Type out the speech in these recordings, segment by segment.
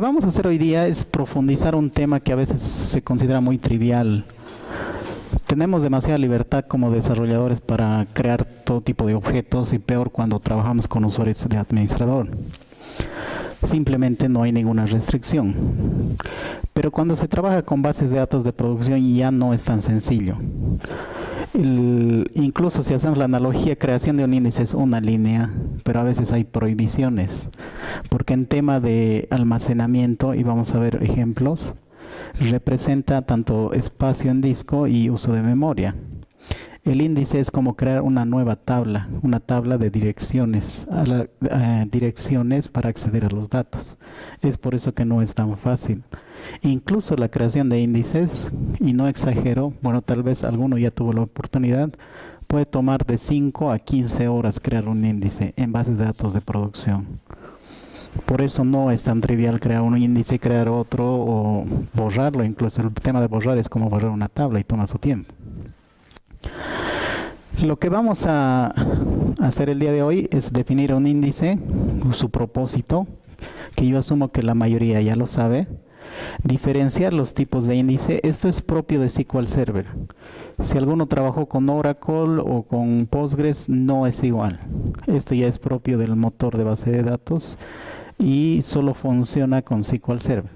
que vamos a hacer hoy día es profundizar un tema que a veces se considera muy trivial. Tenemos demasiada libertad como desarrolladores para crear todo tipo de objetos y peor cuando trabajamos con usuarios de administrador. Simplemente no hay ninguna restricción. Pero cuando se trabaja con bases de datos de producción ya no es tan sencillo. Incluso si hacemos la analogía, creación de un índice es una línea, pero a veces hay prohibiciones. Porque en tema de almacenamiento, y vamos a ver ejemplos, representa tanto espacio en disco y uso de memoria. El índice es como crear una nueva tabla, una tabla de direcciones, direcciones para acceder a los datos. Es por eso que no es tan fácil. Incluso la creación de índices, y no exagero, bueno, tal vez alguno ya tuvo la oportunidad, puede tomar de 5 a 15 horas crear un índice en bases de datos de producción. Por eso no es tan trivial crear un índice, crear otro o borrarlo. Incluso el tema de borrar es como borrar una tabla y toma su tiempo. Lo que vamos a hacer el día de hoy es definir un índice, su propósito, que yo asumo que la mayoría ya lo sabe. Diferenciar los tipos de índice, esto es propio de SQL Server. Si alguno trabajó con Oracle o con Postgres, no es igual. Esto ya es propio del motor de base de datos y solo funciona con SQL Server.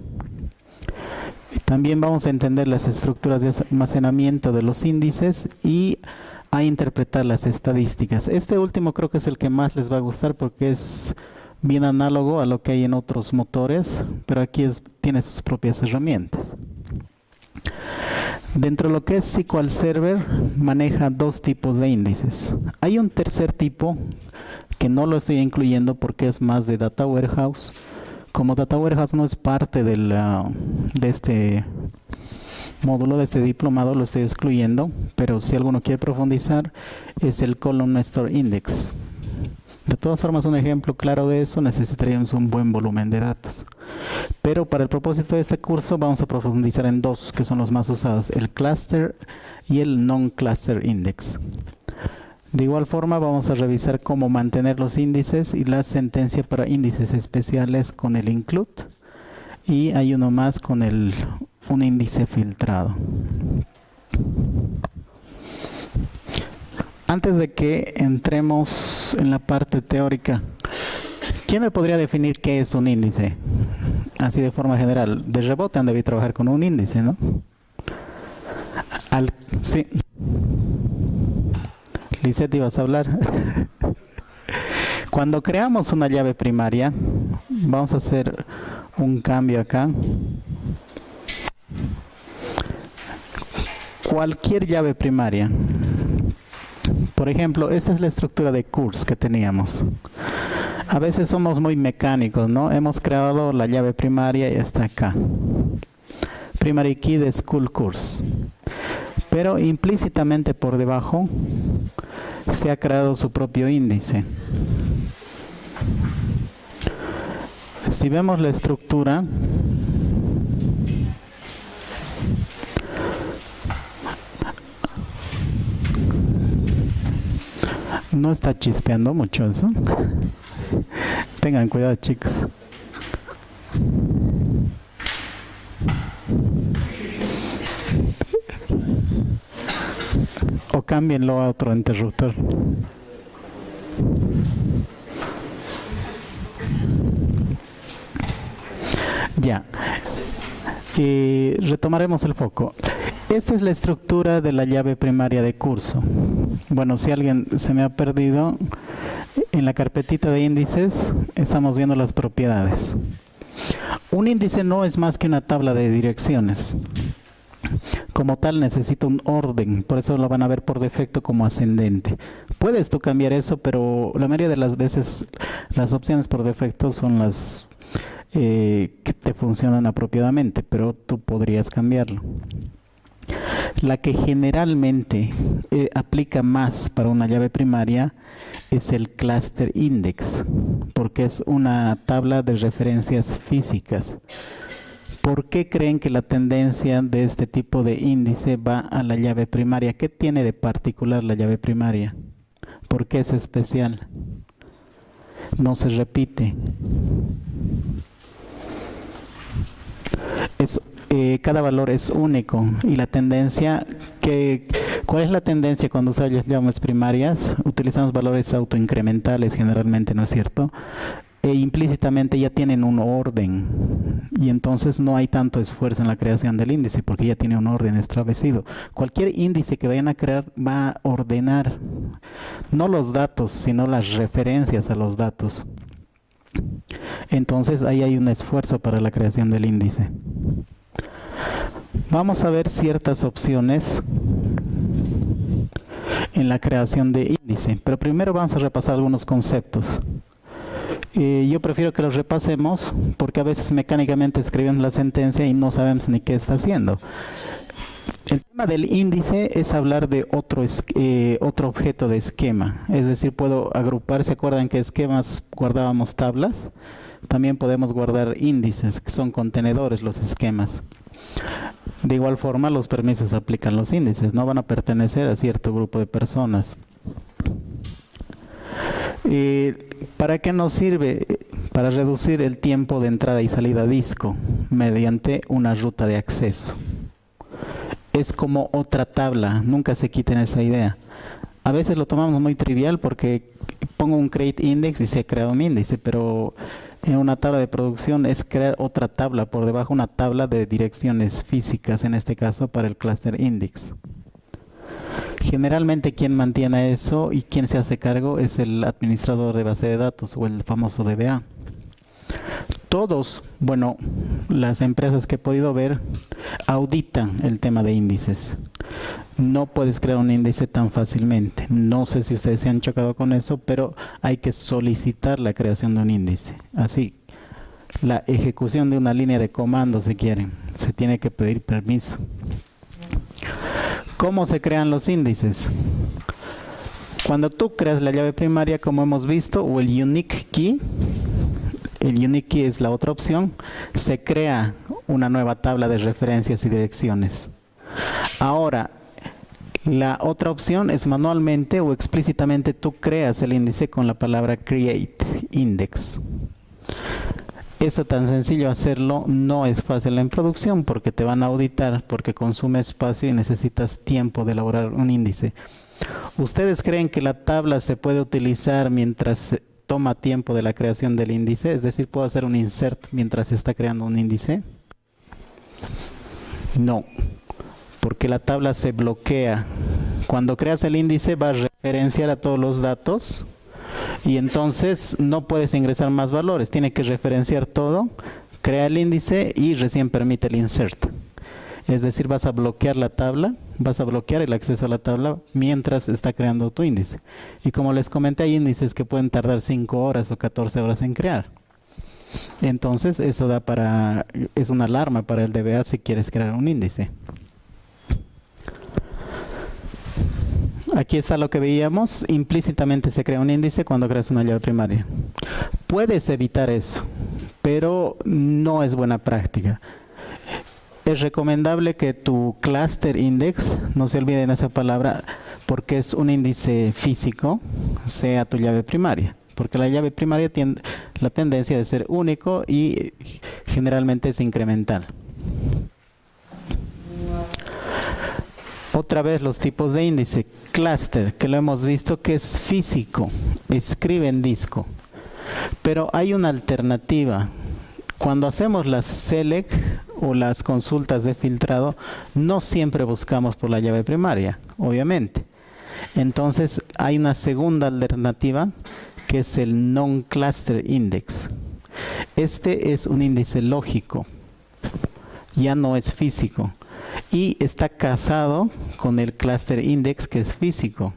También vamos a entender las estructuras de almacenamiento de los índices y a interpretar las estadísticas. Este último creo que es el que más les va a gustar porque es bien análogo a lo que hay en otros motores, pero aquí tiene sus propias herramientas. Dentro de lo que es SQL Server, maneja dos tipos de índices. Hay un tercer tipo que no lo estoy incluyendo porque es más de Data Warehouse. Como Data Warehouse no es parte de este módulo, de este diplomado, lo estoy excluyendo, pero si alguno quiere profundizar, es el Column Store Index. De todas formas, un ejemplo claro de eso, necesitaríamos un buen volumen de datos. Pero para el propósito de este curso vamos a profundizar en dos, que son los más usados, el Cluster y el Non-Cluster Index. De igual forma vamos a revisar cómo mantener los índices y la sentencia para índices especiales con el include. Y hay uno más con un índice filtrado. Antes de que entremos en la parte teórica, ¿quién me podría definir qué es un índice? Así de forma general. De rebote han debido trabajar con un índice, ¿no? Sí. Lisette, ¿ibas a hablar? Cuando creamos una llave primaria, vamos a hacer un cambio acá. Cualquier llave primaria. Por ejemplo, esta es la estructura de course que teníamos. A veces somos muy mecánicos, ¿no? Hemos creado la llave primaria y está acá. Primary key de school course. Pero implícitamente por debajo se ha creado su propio índice. Si vemos la estructura, no está chispeando mucho eso. Tengan cuidado, chicos. O cámbienlo a otro interruptor. Ya. Y retomaremos el foco. Esta es la estructura de la llave primaria de curso. Bueno, si alguien se me ha perdido, en la carpetita de índices estamos viendo las propiedades. Un índice no es más que una tabla de direcciones. Como tal necesita un orden, por eso lo van a ver por defecto como ascendente. Puedes tú cambiar eso, pero la mayoría de las veces las opciones por defecto son las que te funcionan apropiadamente, pero tú podrías cambiarlo. La que generalmente aplica más para una llave primaria es el Cluster Index, porque es una tabla de referencias físicas. ¿Por qué creen que la tendencia de este tipo de índice va a la llave primaria? ¿Qué tiene de particular la llave primaria? ¿Por qué es especial? No se repite. cada valor es único y la tendencia ¿cuál es la tendencia cuando usamos llaves primarias? Utilizamos valores autoincrementales generalmente, ¿no es cierto? E implícitamente ya tienen un orden y entonces no hay tanto esfuerzo en la creación del índice porque ya tiene un orden establecido. Cualquier índice que vayan a crear va a ordenar no los datos, sino las referencias a los datos. Entonces ahí hay un esfuerzo para la creación del índice. Vamos a ver ciertas opciones en la creación de índice, pero primero vamos a repasar algunos conceptos. Yo prefiero que los repasemos porque a veces mecánicamente escribimos la sentencia y no sabemos ni qué está haciendo. El tema del índice es hablar de otro objeto de esquema, es decir, puedo agrupar, ¿se acuerdan que esquemas guardábamos tablas? También podemos guardar índices, que son contenedores los esquemas. De igual forma, los permisos aplican los índices, no van a pertenecer a cierto grupo de personas. ¿Para qué nos sirve? Para reducir el tiempo de entrada y salida a disco mediante una ruta de acceso. Es como otra tabla, nunca se quiten esa idea. A veces lo tomamos muy trivial porque pongo un create index y se ha creado un índice, pero en una tabla de producción es crear otra tabla por debajo, una tabla de direcciones físicas, en este caso para el cluster index. Generalmente quien mantiene eso y quien se hace cargo es el administrador de base de datos o el famoso DBA. Todos, bueno, las empresas que he podido ver auditan el tema de índices. No puedes crear un índice tan fácilmente. No sé si ustedes se han chocado con eso, pero hay que solicitar la creación de un índice. Así, la ejecución de una línea de comando, si quieren, se tiene que pedir permiso. ¿Cómo se crean los índices? Cuando tú creas la llave primaria, como hemos visto, o el unique key, el unique key es la otra opción, se crea una nueva tabla de referencias y direcciones. Ahora, la otra opción es manualmente o explícitamente tú creas el índice con la palabra create index. Eso tan sencillo hacerlo no es fácil en producción porque te van a auditar, porque consume espacio y necesitas tiempo de elaborar un índice. ¿Ustedes creen que la tabla se puede utilizar mientras toma tiempo de la creación del índice? Es decir, ¿puedo hacer un insert mientras se está creando un índice? No, porque la tabla se bloquea. Cuando creas el índice va a referenciar a todos los datos y entonces no puedes ingresar más valores, tiene que referenciar todo, crea el índice y recién permite el insert. Es decir, vas a bloquear la tabla, vas a bloquear el acceso a la tabla mientras está creando tu índice. Y como les comenté, hay índices que pueden tardar 5 horas o 14 horas en crear. Entonces, eso es una alarma para el DBA si quieres crear un índice. Aquí está lo que veíamos, implícitamente se crea un índice cuando creas una llave primaria. Puedes evitar eso, pero no es buena práctica. Es recomendable que tu cluster index, no se olviden esa palabra, porque es un índice físico, sea tu llave primaria. Porque la llave primaria tiene la tendencia de ser único y generalmente es incremental. Otra vez los tipos de índice. Cluster, que lo hemos visto que es físico, escribe en disco. Pero hay una alternativa. Cuando hacemos las select o las consultas de filtrado, no siempre buscamos por la llave primaria, obviamente. Entonces hay una segunda alternativa que es el non-cluster index. Este es un índice lógico, ya no es físico. Y está casado con el cluster index que es físico.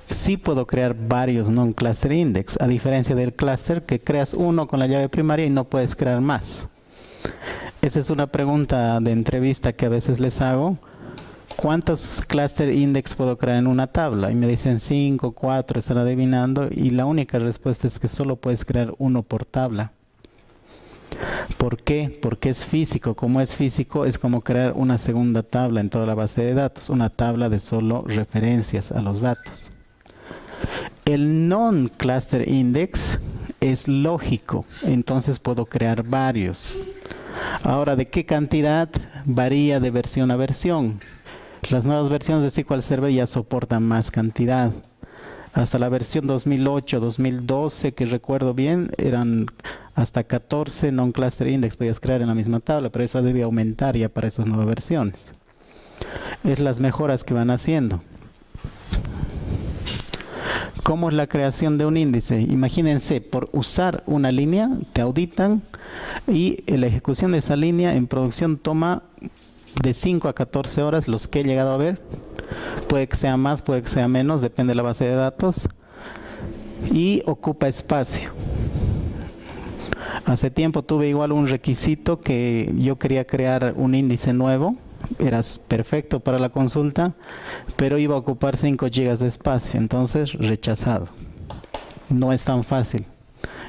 Sí puedo crear varios non-cluster index, a diferencia del cluster que creas uno con la llave primaria y no puedes crear más. Esa es una pregunta de entrevista que a veces les hago. ¿Cuántos cluster index puedo crear en una tabla? Y me dicen 5, 4, están adivinando y la única respuesta es que solo puedes crear uno por tabla. ¿Por qué? Porque es físico. Como es físico, es como crear una segunda tabla en toda la base de datos, una tabla de solo referencias a los datos. El non-cluster index es lógico, entonces puedo crear varios. Ahora, ¿de qué cantidad? Varía de versión a versión. Las nuevas versiones de SQL Server ya soportan más cantidad. Hasta la versión 2008, 2012, que recuerdo bien, eran hasta 14 non-cluster index podías crear en la misma tabla, pero eso debe aumentar ya para estas nuevas versiones. Es las mejoras que van haciendo. ¿Cómo es la creación de un índice? Imagínense, por usar una línea, te auditan y la ejecución de esa línea en producción toma de 5 a 14 horas, los que he llegado a ver. Puede que sea más, puede que sea menos, depende de la base de datos. Y ocupa espacio. Hace tiempo tuve igual un requisito que yo quería crear un índice nuevo. Era perfecto para la consulta, pero iba a ocupar 5 GB de espacio, entonces rechazado. No es tan fácil.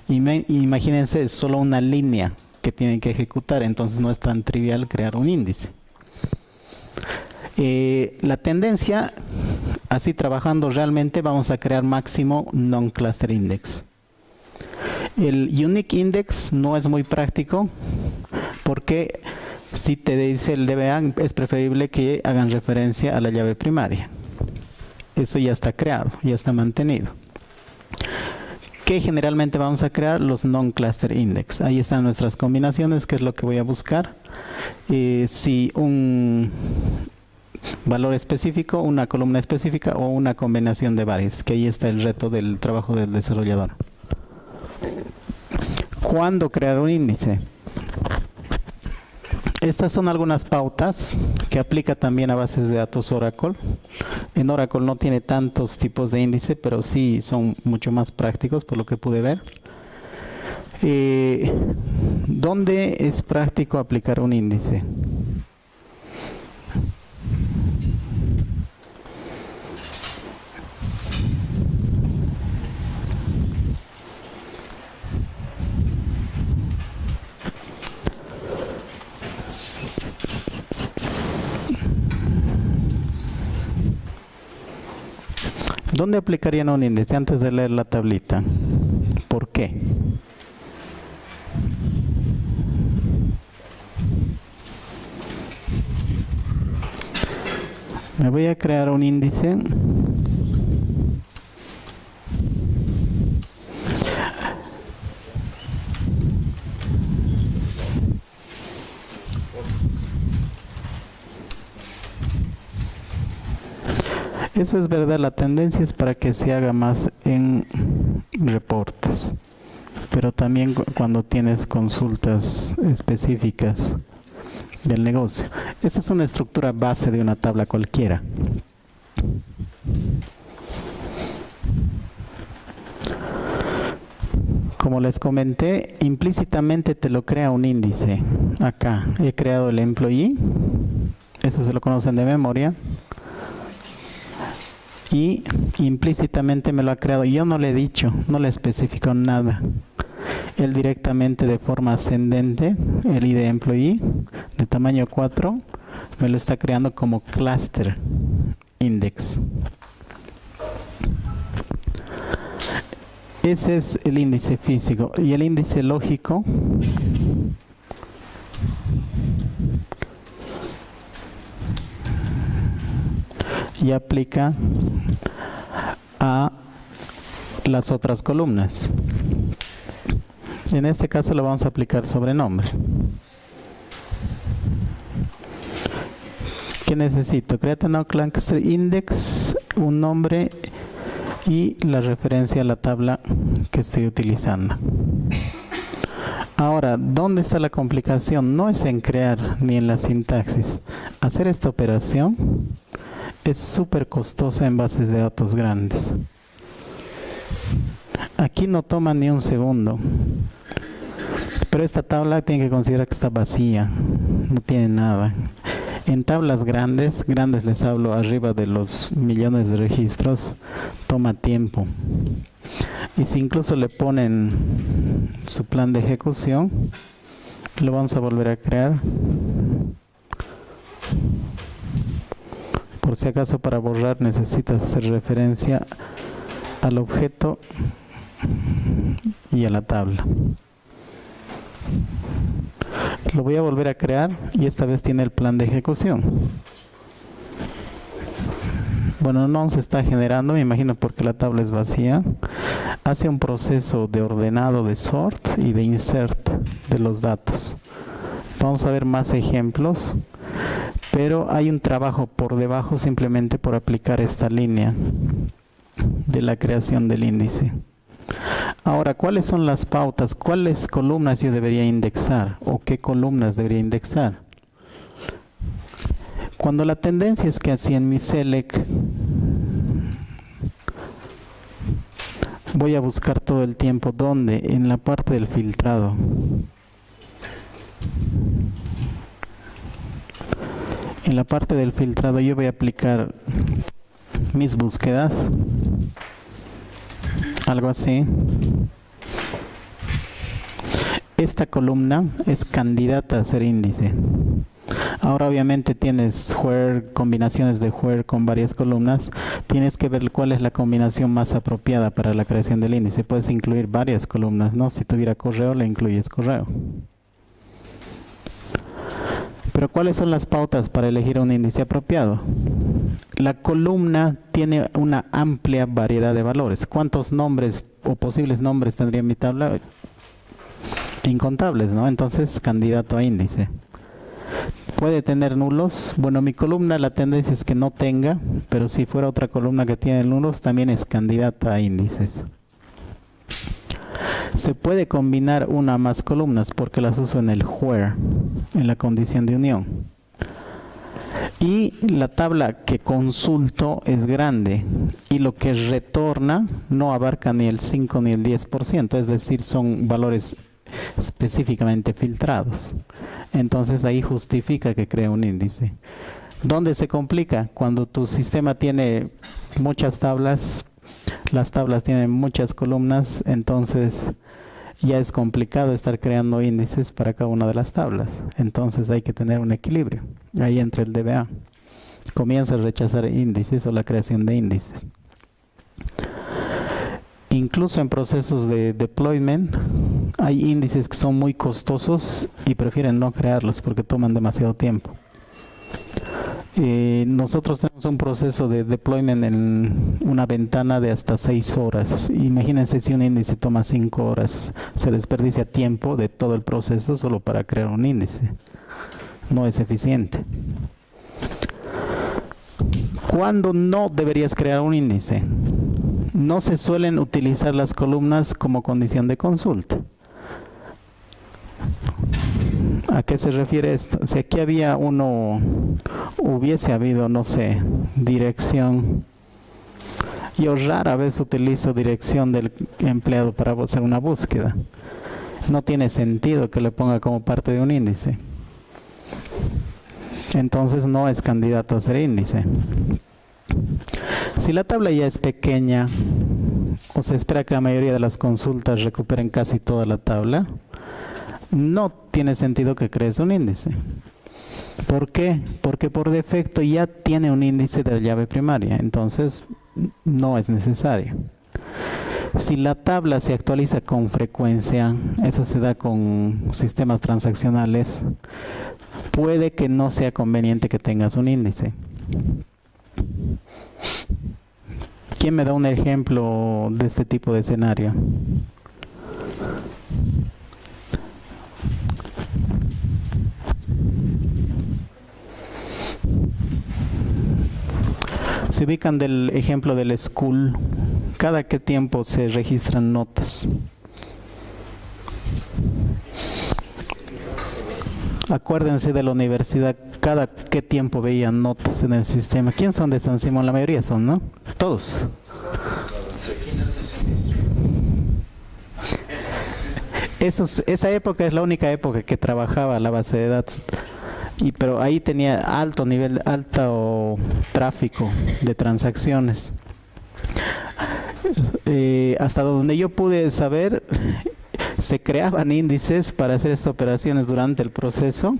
Imagínense, es solo una línea que tienen que ejecutar, entonces no es tan trivial crear un índice. La tendencia, así trabajando realmente, vamos a crear máximo non-cluster index. El unique index no es muy práctico porque si te dice el DBA, es preferible que hagan referencia a la llave primaria. Eso ya está creado, ya está mantenido. ¿Qué generalmente vamos a crear? Los non-cluster index. Ahí están nuestras combinaciones, que es lo que voy a buscar. Si un valor específico, una columna específica o una combinación de varias, que ahí está el reto del trabajo del desarrollador. ¿Cuándo crear un índice? Estas son algunas pautas que aplica también a bases de datos Oracle. En Oracle no tiene tantos tipos de índice, pero sí son mucho más prácticos por lo que pude ver. ¿Dónde es práctico aplicar un índice? ¿Dónde aplicarían un índice antes de leer la tablita? ¿Por qué? Me voy a crear un índice. Eso es verdad, la tendencia es para que se haga más en reportes, pero también cuando tienes consultas específicas del negocio. Esta es una estructura base de una tabla cualquiera. Como les comenté, implícitamente te lo crea un índice. Acá he creado el employee, eso se lo conocen de memoria. Y implícitamente me lo ha creado. Yo no le he dicho, no le especifico nada. Él directamente de forma ascendente, el ID employee de tamaño 4, me lo está creando como cluster index. Ese es el índice físico. Y el índice lógico y aplica a las otras columnas. En este caso lo vamos a aplicar sobre nombre. ¿Qué necesito? Create no cluster index, un nombre y la referencia a la tabla que estoy utilizando. Ahora, ¿dónde está la complicación? No es en crear ni en la sintaxis. Hacer esta operación es súper costosa en bases de datos grandes. Aquí no toma ni un segundo. Pero esta tabla tiene que considerar que está vacía. No tiene nada. En tablas grandes les hablo arriba de los millones de registros, toma tiempo. Y si incluso le ponen su plan de ejecución, lo vamos a volver a crear. Por si acaso para borrar necesitas hacer referencia al objeto y a la tabla. Lo voy a volver a crear y esta vez tiene el plan de ejecución. Bueno, no se está generando, me imagino porque la tabla es vacía. Hace un proceso de ordenado de sort y de insert de los datos. Vamos a ver más ejemplos, pero hay un trabajo por debajo simplemente por aplicar esta línea de la creación del índice. Ahora, ¿cuáles son las pautas? ¿Cuáles columnas yo debería indexar? ¿O qué columnas debería indexar? Cuando la tendencia es que así en mi select voy a buscar todo el tiempo, ¿dónde? En la parte del filtrado. En la parte del filtrado yo voy a aplicar mis búsquedas, algo así. Esta columna es candidata a ser índice. Ahora obviamente tienes where, combinaciones de where con varias columnas. Tienes que ver cuál es la combinación más apropiada para la creación del índice. Puedes incluir varias columnas, ¿no? Si tuviera correo, le incluyes correo. Pero ¿cuáles son las pautas para elegir un índice apropiado? La columna tiene una amplia variedad de valores. ¿Cuántos nombres o posibles nombres tendría mi tabla? Incontables, ¿no? Entonces, candidato a índice. ¿Puede tener nulos? Bueno, mi columna la tendencia es que no tenga, pero si fuera otra columna que tiene nulos, también es candidata a índices. Se puede combinar una o más columnas porque las uso en el where, en la condición de unión. Y la tabla que consulto es grande y lo que retorna no abarca ni el 5 ni el 10%, es decir, son valores específicamente filtrados. Entonces ahí justifica que crea un índice. ¿Dónde se complica? Cuando tu sistema tiene muchas tablas, las tablas tienen muchas columnas, entonces ya es complicado estar creando índices para cada una de las tablas. Entonces hay que tener un equilibrio. Ahí entra el DBA. Comienza a rechazar índices o la creación de índices. Incluso en procesos de deployment hay índices que son muy costosos y prefieren no crearlos porque toman demasiado tiempo. Nosotros tenemos un proceso de deployment en una ventana de hasta 6 horas. Imagínense si un índice toma 5 horas, se desperdicia tiempo de todo el proceso solo para crear un índice. No es eficiente. ¿Cuándo no deberías crear un índice? No se suelen utilizar las columnas como condición de consulta. ¿A qué se refiere esto? Si aquí había hubiese habido, no sé, dirección. Yo rara vez utilizo dirección del empleado para hacer una búsqueda. No tiene sentido que le ponga como parte de un índice. Entonces no es candidato a ser índice. Si la tabla ya es pequeña, o se espera que la mayoría de las consultas recuperen casi toda la tabla, no tiene sentido que crees un índice. ¿Por qué? Porque por defecto ya tiene un índice de la llave primaria, entonces no es necesario. Si la tabla se actualiza con frecuencia, eso se da con sistemas transaccionales, puede que no sea conveniente que tengas un índice. ¿Quién me da un ejemplo de este tipo de escenario? Se ubican del ejemplo del school. ¿Cada qué tiempo se registran notas? Acuérdense de la universidad, cada qué tiempo veían notas en el sistema. ¿Quién son de San Simón? La mayoría son, ¿no? Todos. Esa época es la única época que trabajaba la base de datos. Pero ahí tenía alto tráfico de transacciones. Hasta donde yo pude saber, se creaban índices para hacer estas operaciones durante el proceso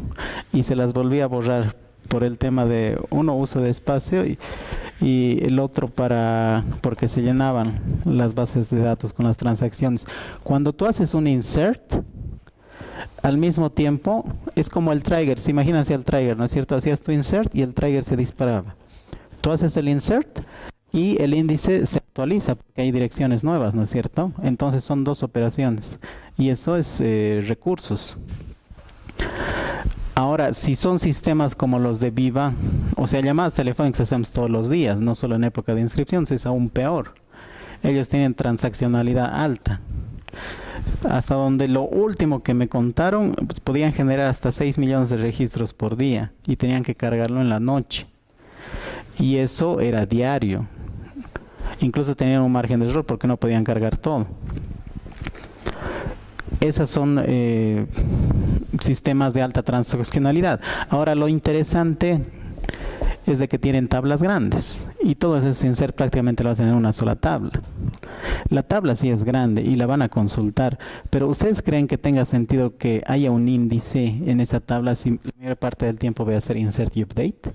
y se las volvía a borrar por el tema de uso de espacio y el otro porque se llenaban las bases de datos con las transacciones. Cuando tú haces un insert, al mismo tiempo es como el trigger. Se imagínense el trigger, ¿no es cierto? Hacías tu insert y el trigger se disparaba. Tú haces el insert y el índice se actualiza porque hay direcciones nuevas, ¿no es cierto? Entonces son dos operaciones y eso es recursos. Ahora, si son sistemas como los de Viva, o sea, llamadas telefónicas hacemos todos los días, no solo en época de inscripción, es aún peor. Ellos tienen transaccionalidad alta. Hasta donde lo último que me contaron, pues, podían generar hasta 6 millones de registros por día y tenían que cargarlo en la noche. Y eso era diario. Incluso tenían un margen de error porque no podían cargar todo. Esas son sistemas de alta transaccionalidad. Ahora lo interesante es de que tienen tablas grandes y todo eso sin ser prácticamente lo hacen en una sola tabla. La tabla sí es grande y la van a consultar, pero ¿ustedes creen que tenga sentido que haya un índice en esa tabla si la mayor parte del tiempo voy a hacer insert y update?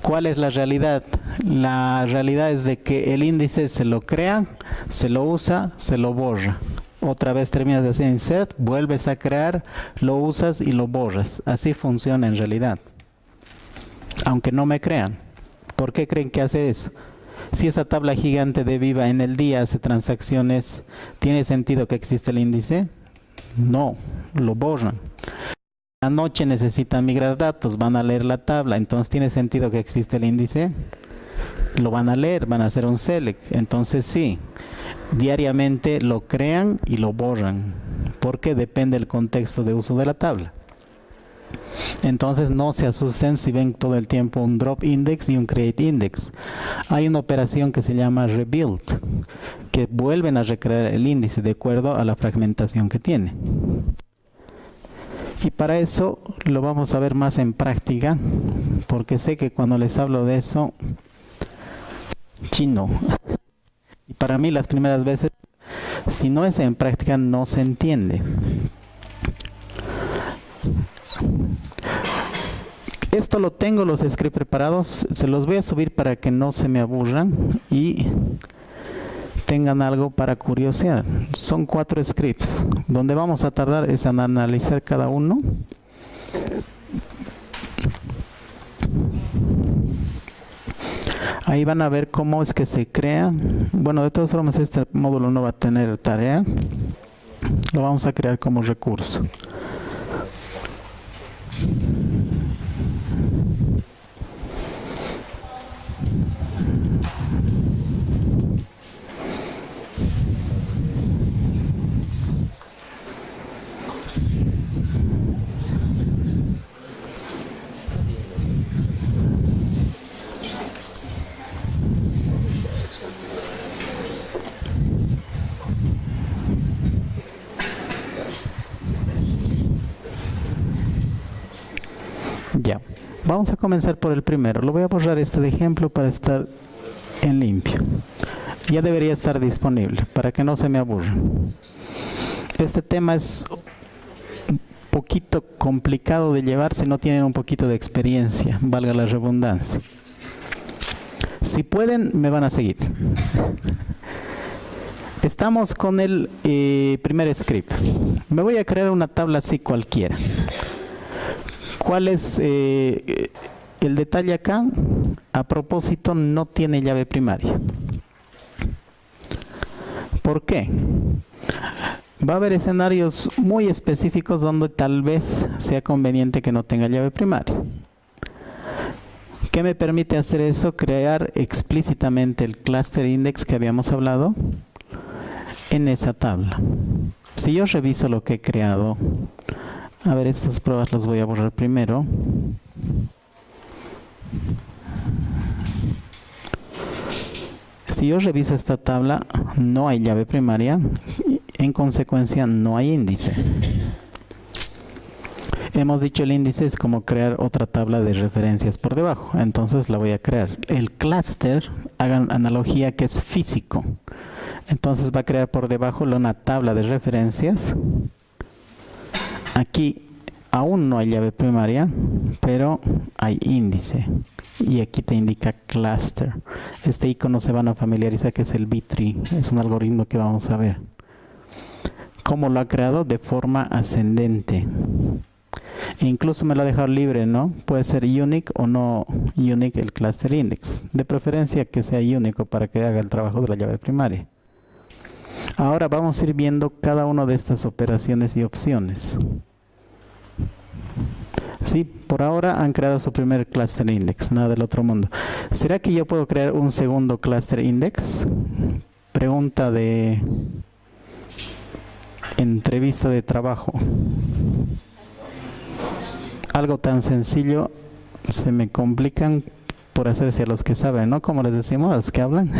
¿Cuál es la realidad? La realidad es de que el índice se lo crea, se lo usa, se lo borra. Otra vez terminas de hacer insert, vuelves a crear, lo usas y lo borras. Así funciona en realidad. Aunque no me crean. ¿Por qué creen que hace eso? Si esa tabla gigante de Viva en el día hace transacciones, ¿tiene sentido que existe el índice? No, lo borran. La noche necesitan migrar datos, van a leer la tabla, entonces ¿tiene sentido que existe el índice? Lo van a leer, van a hacer un select, entonces sí, diariamente lo crean y lo borran, porque depende del contexto de uso de la tabla. Entonces no se asusten si ven todo el tiempo un drop index y un create index. Hay una operación que se llama rebuild, que vuelven a recrear el índice de acuerdo a la fragmentación que tiene. Y para eso lo vamos a ver más en práctica, porque sé que cuando les hablo de eso, chino. Y para mí las primeras veces, si no es en práctica, no se entiende. Esto lo tengo, los scripts preparados, se los voy a subir para que no se me aburran y tengan algo para curiosear. Son 4 scripts. Donde vamos a tardar es en analizar cada uno. Ahí van a ver cómo es que se crea. Bueno, de todas formas este módulo no va a tener tarea. Lo vamos a crear como recurso. Ya, vamos a comenzar por el primero. Lo voy a borrar este de ejemplo para estar en limpio. Ya debería estar disponible para que no se me aburra. Este tema es un poquito complicado de llevar si no tienen un poquito de experiencia, valga la redundancia. Si pueden, me van a seguir. Estamos con el primer script. Me voy a crear una tabla así cualquiera. ¿Cuál es el detalle acá? A propósito, no tiene llave primaria. ¿Por qué? Va a haber escenarios muy específicos donde tal vez sea conveniente que no tenga llave primaria. ¿Qué me permite hacer eso? Crear explícitamente el cluster index que habíamos hablado en esa tabla. Si yo reviso lo que he creado, a ver, estas pruebas las voy a borrar primero. Si yo reviso esta tabla, no hay llave primaria, en consecuencia no hay índice. Hemos dicho el índice es como crear otra tabla de referencias por debajo, entonces la voy a crear. El clúster, hagan analogía que es físico, entonces va a crear por debajo una tabla de referencias. Aquí aún no hay llave primaria, pero hay índice. y aquí te indica cluster. Este icono se van a familiarizar, que es el B-tree, es un algoritmo que vamos a ver. ¿Cómo lo ha creado? De forma ascendente. E incluso me lo ha dejado libre, ¿no? Puede ser unique o no unique el cluster index. De preferencia que sea único para que haga el trabajo de la llave primaria. Ahora vamos a ir viendo cada una de estas operaciones y opciones. Sí, por ahora han creado su primer cluster index, nada del otro mundo. ¿Será que yo puedo crear un segundo cluster index? Pregunta de entrevista de trabajo. Algo tan sencillo se me complican por hacerse a los que saben, ¿no? Como les decimos, a los que hablan.